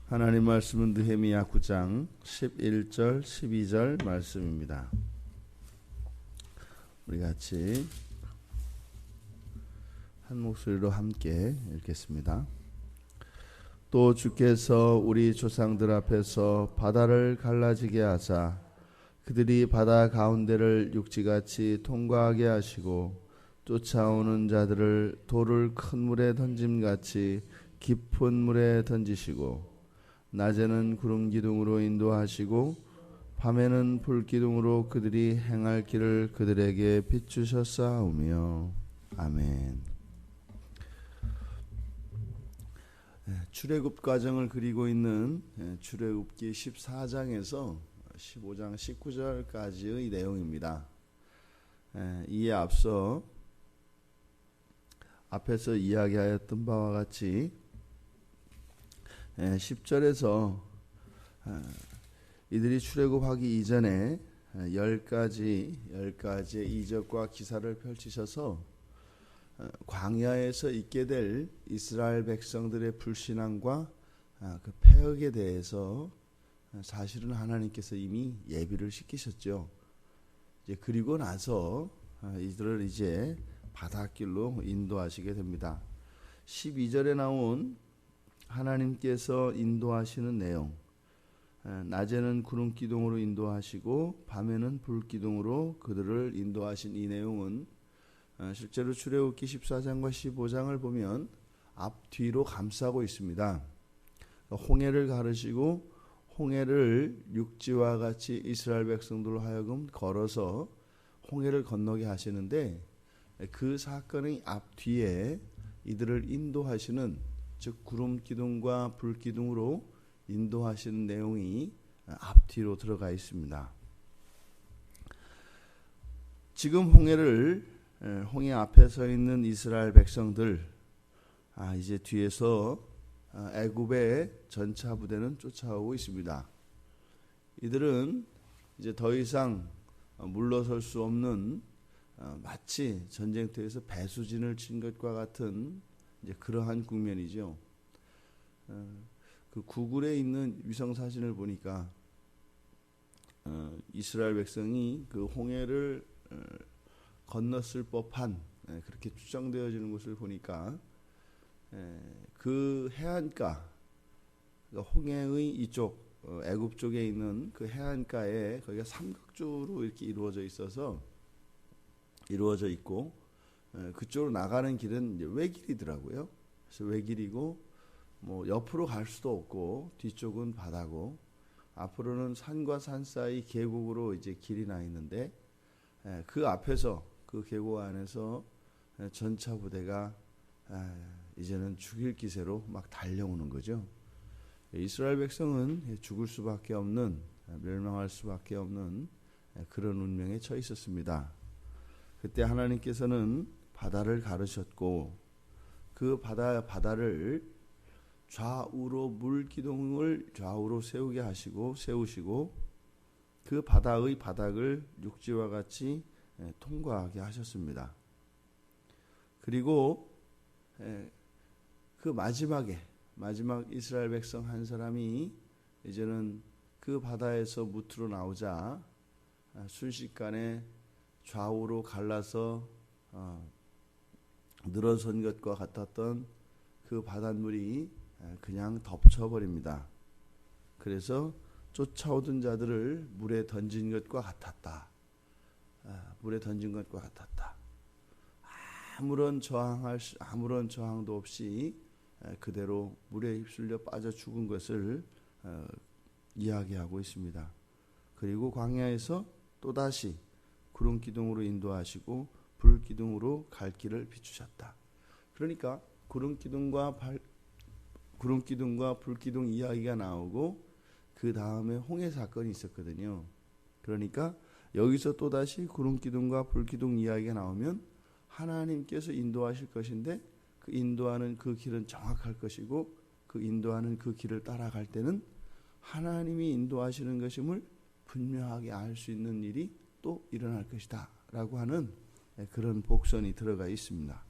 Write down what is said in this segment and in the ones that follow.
하나님 말씀은 느헤미야 9장 11절 12절 말씀입니다. 우리 같이 한 목소리로 함께 읽겠습니다. 또 주께서 우리 조상들 앞에서 바다를 갈라지게 하사 그들이 바다 가운데를 육지같이 통과하게 하시고 쫓아오는 자들을 돌을 큰 물에 던짐같이 깊은 물에 던지시고 낮에는 구름 기둥으로 인도하시고 밤에는 불 기둥으로 그들이 행할 길을 그들에게 비추셨사오며 아멘. 출애굽 과정을 그리고 있는 출애굽기 14장에서 15장 19절까지의 내용입니다. 이에 앞에서 이야기하였던 바와 같이 10절에서 이들이 출애굽하기 이전에 10가지의 이적과 기사를 펼치셔서 광야에서 있게 될 이스라엘 백성들의 불신앙과 그 패역에 대해서 사실은 하나님께서 이미 예비를 시키셨죠. 그리고 나서 이들을 이제 바닷길로 인도하시게 됩니다. 12절에 나온 하나님께서 인도하시는 내용, 낮에는 구름 기둥으로 인도하시고 밤에는 불 기둥으로 그들을 인도하신 이 내용은 실제로 출애굽기 14장과 15장을 보면 앞뒤로 감싸고 있습니다. 홍해를 가르시고 홍해를 육지와 같이 이스라엘 백성들로 하여금 걸어서 홍해를 건너게 하시는데 그 사건의 앞뒤에 이들을 인도하시는 즉 구름 기둥과 불 기둥으로 인도하시는 내용이 앞뒤로 들어가 있습니다. 지금 홍해 앞에 서 있는 이스라엘 백성들, 이제 뒤에서 애굽의 전차 부대는 쫓아오고 있습니다. 이들은 이제 더 이상 물러설 수 없는 마치 전쟁터에서 배수진을 친 것과 같은 이제 그러한 국면이죠. 그 구글에 있는 위성 사진을 보니까 이스라엘 백성이 그 홍해를 건넜을 법한 그렇게 추정되어지는 것을 보니까 그 해안가, 그러니까 홍해의 이쪽 애굽 쪽에 있는 그 해안가에 거기가 삼각주로 이렇게 이루어져 있고 그쪽으로 나가는 길은 이제 외길이더라고요. 그래서 외길이고 뭐 옆으로 갈 수도 없고 뒤쪽은 바다고 앞으로는 산과 산 사이 계곡으로 이제 길이 나 있는데 그 앞에서 그 계곡 안에서 전차 부대가 이제는 죽일 기세로 막 달려오는 거죠. 이스라엘 백성은 죽을 수밖에 없는, 멸망할 수밖에 없는 그런 운명에 처해 있었습니다. 그때 하나님께서는 바다를 가르셨고 그 바다를 좌우로 물 기둥을 좌우로 세우시고 그 바다의 바닥을 육지와 같이 통과하게 하셨습니다. 그리고 그 마지막 이스라엘 백성 한 사람이 이제는 그 바다에서 무트로 나오자 순식간에 좌우로 갈라서 늘어선 것과 같았던 그 바닷물이 그냥 덮쳐버립니다. 그래서 쫓아오던 자들을 물에 던진 것과 같았다. 아무런 저항도 없이 그대로 물에 휩쓸려 빠져 죽은 것을 이야기하고 있습니다. 그리고 광야에서 또다시 구름 기둥으로 인도하시고 불 기둥으로 갈 길을 비추셨다. 그러니까 구름 기둥과 불 기둥 이야기가 나오고 그 다음에 홍해 사건이 있었거든요. 그러니까 여기서 또다시 구름 기둥과 불 기둥 이야기가 나오면 하나님께서 인도하실 것인데 그 인도하는 그 길은 정확할 것이고 그 인도하는 그 길을 따라갈 때는 하나님이 인도하시는 것임을 분명하게 알 수 있는 일이 또 일어날 것이다 라고 하는 그런 복선이 들어가 있습니다.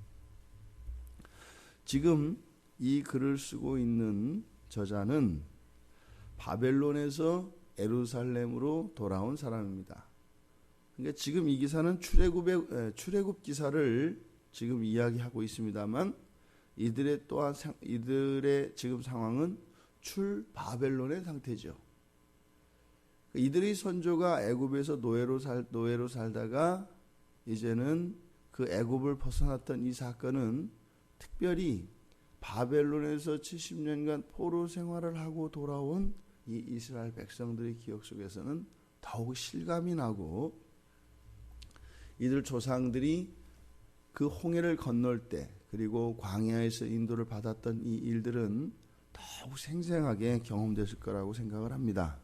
지금 이 글을 쓰고 있는 저자는 바벨론에서 예루살렘으로 돌아온 사람입니다. 그러니까 지금 이 기사는 출애굽 기사를 지금 이야기하고 있습니다만 이들의 지금 상황은 출바벨론의 상태죠. 이들의 선조가 애굽에서 노예로 살다가 이제는 그 애굽을 벗어났던 이 사건은 특별히 바벨론에서 70년간 포로 생활을 하고 돌아온 이 이스라엘 백성들의 기억 속에서는 더욱 실감이 나고 이들 조상들이 그 홍해를 건널 때 그리고 광야에서 인도를 받았던 이 일들은 더욱 생생하게 경험됐을 거라고 생각을 합니다.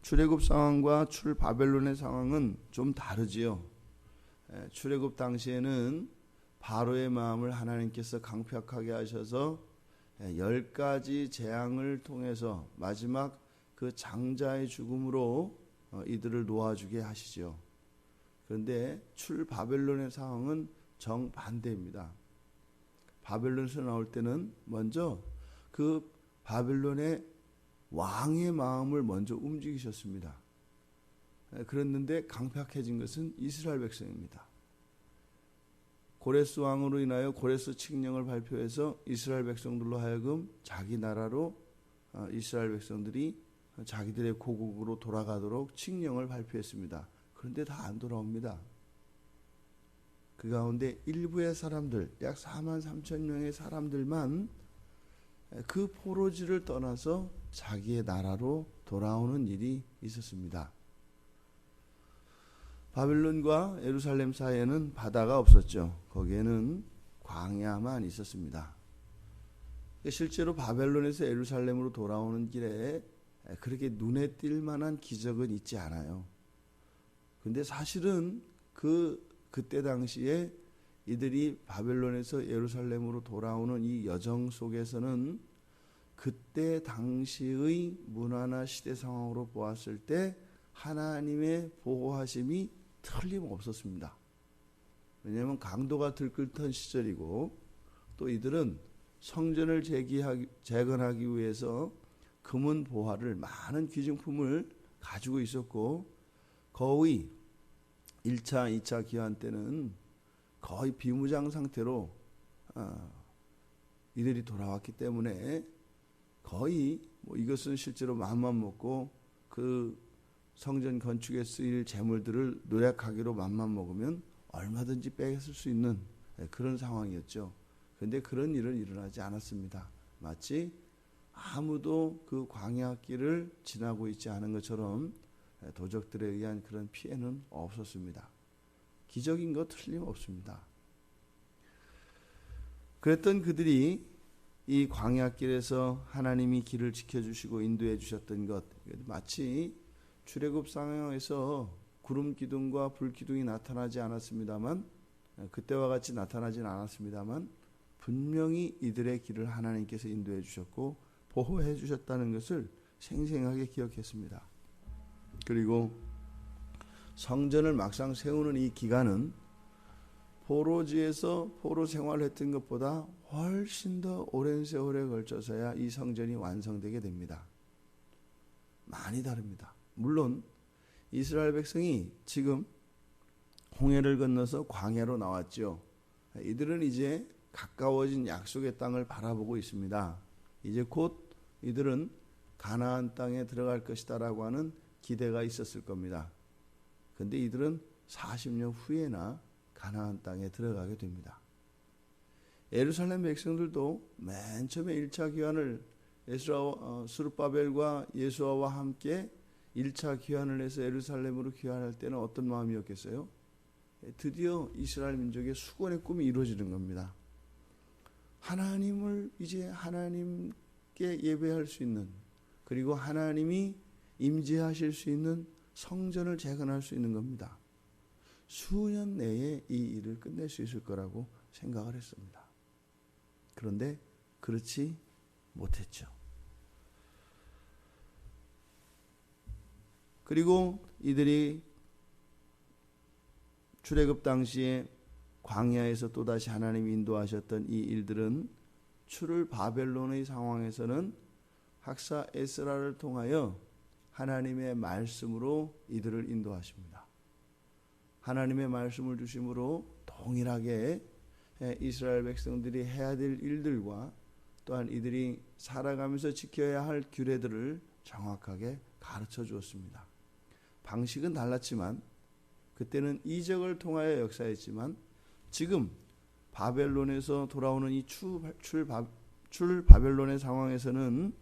출애굽 상황과 출바벨론의 상황은 좀 다르지요. 출애굽 당시에는 바로의 마음을 하나님께서 강팍하게 하셔서 10가지 재앙을 통해서 마지막 그 장자의 죽음으로 이들을 놓아주게 하시죠. 그런데 출바벨론의 상황은 정반대입니다. 바벨론에서 나올 때는 먼저 그 바벨론의 왕의 마음을 먼저 움직이셨습니다. 그랬는데 강팍해진 것은 이스라엘 백성입니다. 고레스 왕으로 인하여 고레스 칙령을 발표해서 이스라엘 백성들로 하여금 자기 나라로 이스라엘 백성들이 자기들의 고국으로 돌아가도록 칙령을 발표했습니다. 그런데 다 안 돌아옵니다. 그 가운데 일부의 사람들, 약 4만 3천 명의 사람들만 그 포로지를 떠나서 자기의 나라로 돌아오는 일이 있었습니다. 바벨론과 예루살렘 사이에는 바다가 없었죠. 거기에는 광야만 있었습니다. 실제로 바벨론에서 예루살렘으로 돌아오는 길에 그렇게 눈에 띌 만한 기적은 있지 않아요. 근데 사실은 그때 당시에 이들이 바벨론에서 예루살렘으로 돌아오는 이 여정 속에서는 그때 당시의 문화나 시대 상황으로 보았을 때 하나님의 보호하심이 틀림없었습니다. 왜냐하면 강도가 들끓던 시절이고 또 이들은 성전을 재건하기 위해서 금은 보화를 많은 귀중품을 가지고 있었고 거의 1차, 2차 기한 때는 거의 비무장 상태로 이들이 돌아왔기 때문에 거의 이것은 실제로 마음만 먹고 그 성전 건축에 쓰일 재물들을 노력하기로 맘만 먹으면 얼마든지 뺏을 수 있는 그런 상황이었죠. 그런데 그런 일은 일어나지 않았습니다. 마치 아무도 그 광야길을 지나고 있지 않은 것처럼 도적들에 의한 그런 피해는 없었습니다. 기적인 것 틀림없습니다. 그랬던 그들이 이 광야길에서 하나님이 길을 지켜주시고 인도해 주셨던 것 마치 출애굽 상황에서 구름 기둥과 불 기둥이 나타나지 않았습니다만 그때와 같이 나타나진 않았습니다만 분명히 이들의 길을 하나님께서 인도해 주셨고 보호해 주셨다는 것을 생생하게 기억했습니다. 그리고 성전을 막상 세우는 이 기간은 포로지에서 포로 생활했던 것보다 훨씬 더 오랜 세월에 걸쳐서야 이 성전이 완성되게 됩니다. 많이 다릅니다. 물론 이스라엘 백성이 지금 홍해를 건너서 광야로 나왔죠. 이들은 이제 가까워진 약속의 땅을 바라보고 있습니다. 이제 곧 이들은 가나안 땅에 들어갈 것이다라고 하는 기대가 있었을 겁니다. 그런데 이들은 40년 후에나 가나안 땅에 들어가게 됩니다. 예루살렘 백성들도 맨 처음에 1차 귀환을 스룹바벨과 예수아와 함께 1차 귀환을 해서 예루살렘으로 귀환할 때는 어떤 마음이었겠어요? 드디어 이스라엘 민족의 수건의 꿈이 이루어지는 겁니다. 하나님을 이제 하나님께 예배할 수 있는 그리고 하나님이 임재하실 수 있는 성전을 재건할 수 있는 겁니다. 수년 내에 이 일을 끝낼 수 있을 거라고 생각을 했습니다. 그런데 그렇지 못했죠. 그리고 이들이 출애굽 당시에 광야에서 또다시 하나님이 인도하셨던 이 일들은 출을 바벨론의 상황에서는 학사 에스라를 통하여 하나님의 말씀으로 이들을 인도하십니다. 하나님의 말씀을 주심으로 동일하게 이스라엘 백성들이 해야 될 일들과 또한 이들이 살아가면서 지켜야 할 규례들을 정확하게 가르쳐 주었습니다. 방식은 달랐지만 그때는 이적을 통하여 역사했지만 지금 바벨론에서 돌아오는 이 출 바벨론의 상황에서는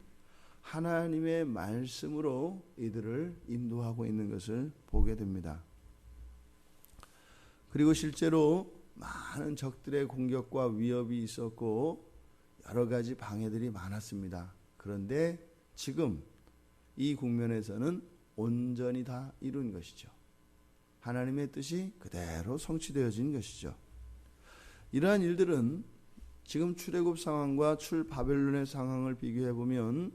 하나님의 말씀으로 이들을 인도하고 있는 것을 보게 됩니다. 그리고 실제로 많은 적들의 공격과 위협이 있었고 여러 가지 방해들이 많았습니다. 그런데 지금 이 국면에서는 온전히 다 이룬 것이죠. 하나님의 뜻이 그대로 성취되어진 것이죠. 이러한 일들은 지금 출애굽 상황과 출 바벨론의 상황을 비교해 보면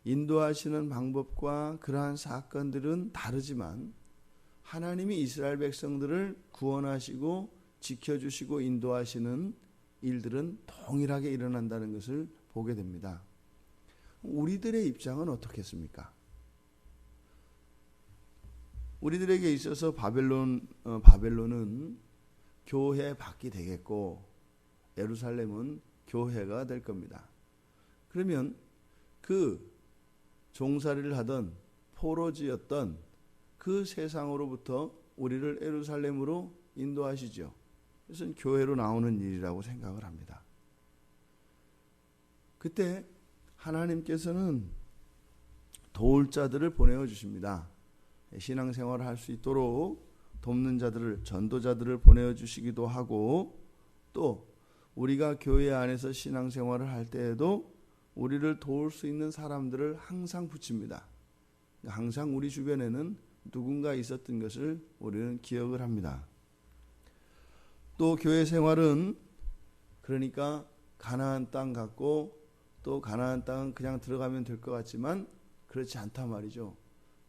인도하시는 방법과 그러한 사건들은 다르지만 하나님이 이스라엘 백성들을 구원하시고 지켜주시고 인도하시는 일들은 동일하게 일어난다는 것을 보게 됩니다. 우리들의 입장은 어떻겠습니까? 우리들에게 있어서 바벨론은 교회 밖이 되겠고 예루살렘은 교회가 될 겁니다. 그러면 그 종살이를 하던 포로지였던 그 세상으로부터 우리를 예루살렘으로 인도하시죠. 그것은 교회로 나오는 일이라고 생각을 합니다. 그때 하나님께서는 도울 자들을 보내어 주십니다. 신앙생활을 할 수 있도록 돕는 자들을, 전도자들을 보내어 주시기도 하고 또 우리가 교회 안에서 신앙생활을 할 때에도 우리를 도울 수 있는 사람들을 항상 붙입니다. 항상 우리 주변에는 누군가 있었던 것을 우리는 기억을 합니다. 또 교회 생활은 그러니까 가나안 땅 같고 또 가나안 땅은 그냥 들어가면 될 것 같지만 그렇지 않단 말이죠.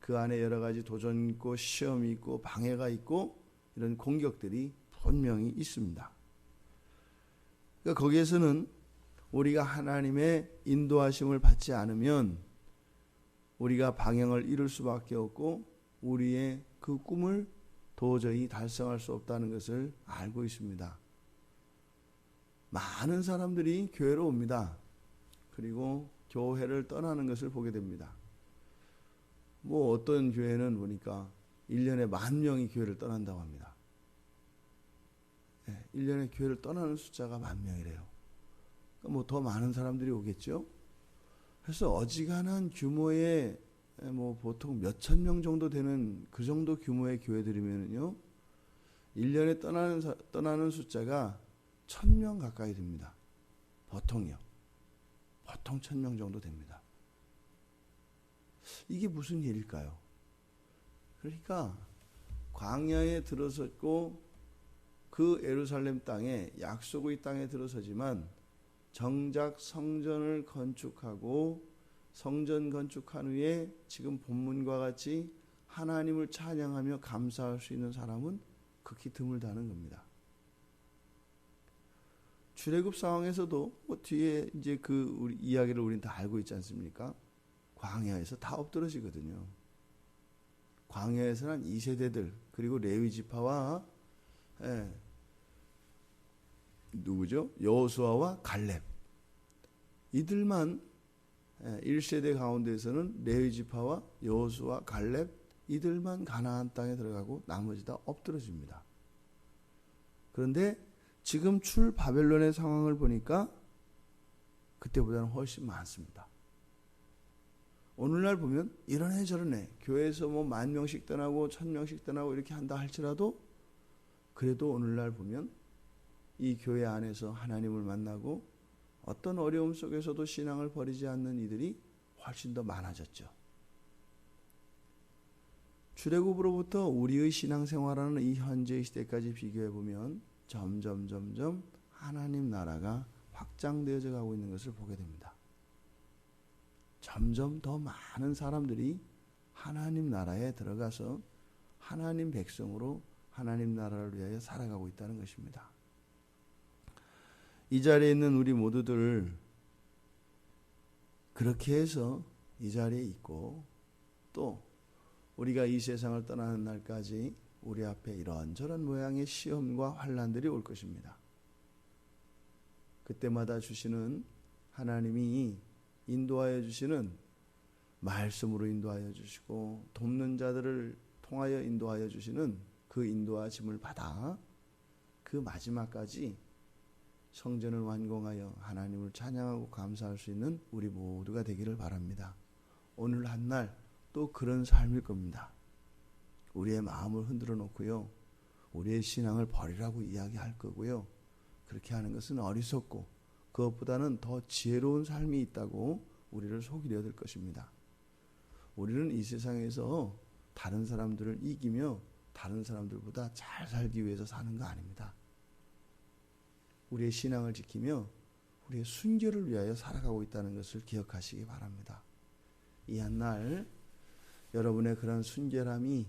그 안에 여러 가지 도전이 있고 시험이 있고 방해가 있고 이런 공격들이 분명히 있습니다. 그러니까 거기에서는 우리가 하나님의 인도하심을 받지 않으면 우리가 방향을 잃을 수밖에 없고 우리의 그 꿈을 도저히 달성할 수 없다는 것을 알고 있습니다. 많은 사람들이 교회로 옵니다. 그리고 교회를 떠나는 것을 보게 됩니다. 뭐 어떤 교회는 보니까 1년에 10,000명이 교회를 떠난다고 합니다. 1년에 교회를 떠나는 숫자가 10,000명이래요. 뭐 더 많은 사람들이 오겠죠. 그래서 어지간한 규모의 뭐 보통 몇천 명 정도 되는 그 정도 규모의 교회들이면요, 1년에 떠나는 숫자가 1,000명 가까이 됩니다. 보통요. 보통 1,000명 정도 됩니다. 이게 무슨 일일까요? 그러니까 광야에 들어섰고 그 예루살렘 땅에 약속의 땅에 들어서지만 정작 성전을 건축하고 성전 건축한 후에 지금 본문과 같이 하나님을 찬양하며 감사할 수 있는 사람은 극히 드물다는 겁니다. 출애굽 상황에서도 뭐 뒤에 이제 그 우리 이야기를 우리는 다 알고 있지 않습니까? 광야에서 다 엎드러지거든요. 광야에서는 2세대들 그리고 레위 지파와 누구죠? 여호수아와 갈렙 이들만 1세대 가운데에서는 레위 지파와 여호수아 갈렙 이들만 가나안 땅에 들어가고 나머지 다 엎드러집니다. 그런데 지금 출 바벨론의 상황을 보니까 그때보다는 훨씬 많습니다. 오늘날 보면 이러네 저러네 교회에서 뭐 10,000명씩 떠나고 1,000명씩 떠나고 이렇게 한다 할지라도 그래도 오늘날 보면 이 교회 안에서 하나님을 만나고 어떤 어려움 속에서도 신앙을 버리지 않는 이들이 훨씬 더 많아졌죠. 출애굽으로부터 우리의 신앙생활하는 이 현재의 시대까지 비교해 보면 점점 하나님 나라가 확장되어져 가고 있는 것을 보게 됩니다. 점점 더 많은 사람들이 하나님 나라에 들어가서 하나님 백성으로 하나님 나라를 위하여 살아가고 있다는 것입니다. 이 자리에 있는 우리 모두들 그렇게 해서 이 자리에 있고 또 우리가 이 세상을 떠나는 날까지 우리 앞에 이런저런 모양의 시험과 환난들이 올 것입니다. 그때마다 주시는 하나님이 인도하여 주시는 말씀으로 인도하여 주시고 돕는 자들을 통하여 인도하여 주시는 그 인도하심을 받아 그 마지막까지 성전을 완공하여 하나님을 찬양하고 감사할 수 있는 우리 모두가 되기를 바랍니다. 오늘 한 날 또 그런 삶일 겁니다. 우리의 마음을 흔들어 놓고요. 우리의 신앙을 버리라고 이야기할 거고요. 그렇게 하는 것은 어리석고 그것보다는 더 지혜로운 삶이 있다고 우리를 속이려 될 것입니다. 우리는 이 세상에서 다른 사람들을 이기며 다른 사람들보다 잘 살기 위해서 사는 거 아닙니다. 우리의 신앙을 지키며 우리의 순결을 위하여 살아가고 있다는 것을 기억하시기 바랍니다. 이 한날 여러분의 그런 순결함이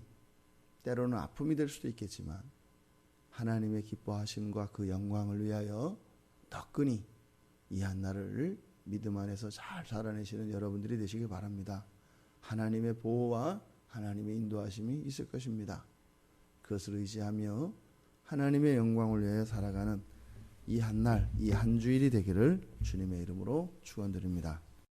때로는 아픔이 될 수도 있겠지만 하나님의 기뻐하심과 그 영광을 위하여 더 끈히 이 한날을 믿음 안에서 잘 살아내시는 여러분들이 되시길 바랍니다. 하나님의 보호와 하나님의 인도하심이 있을 것입니다. 그것을 의지하며 하나님의 영광을 위하여 살아가는 이 한날, 이 한 주일이 되기를 주님의 이름으로 축원드립니다.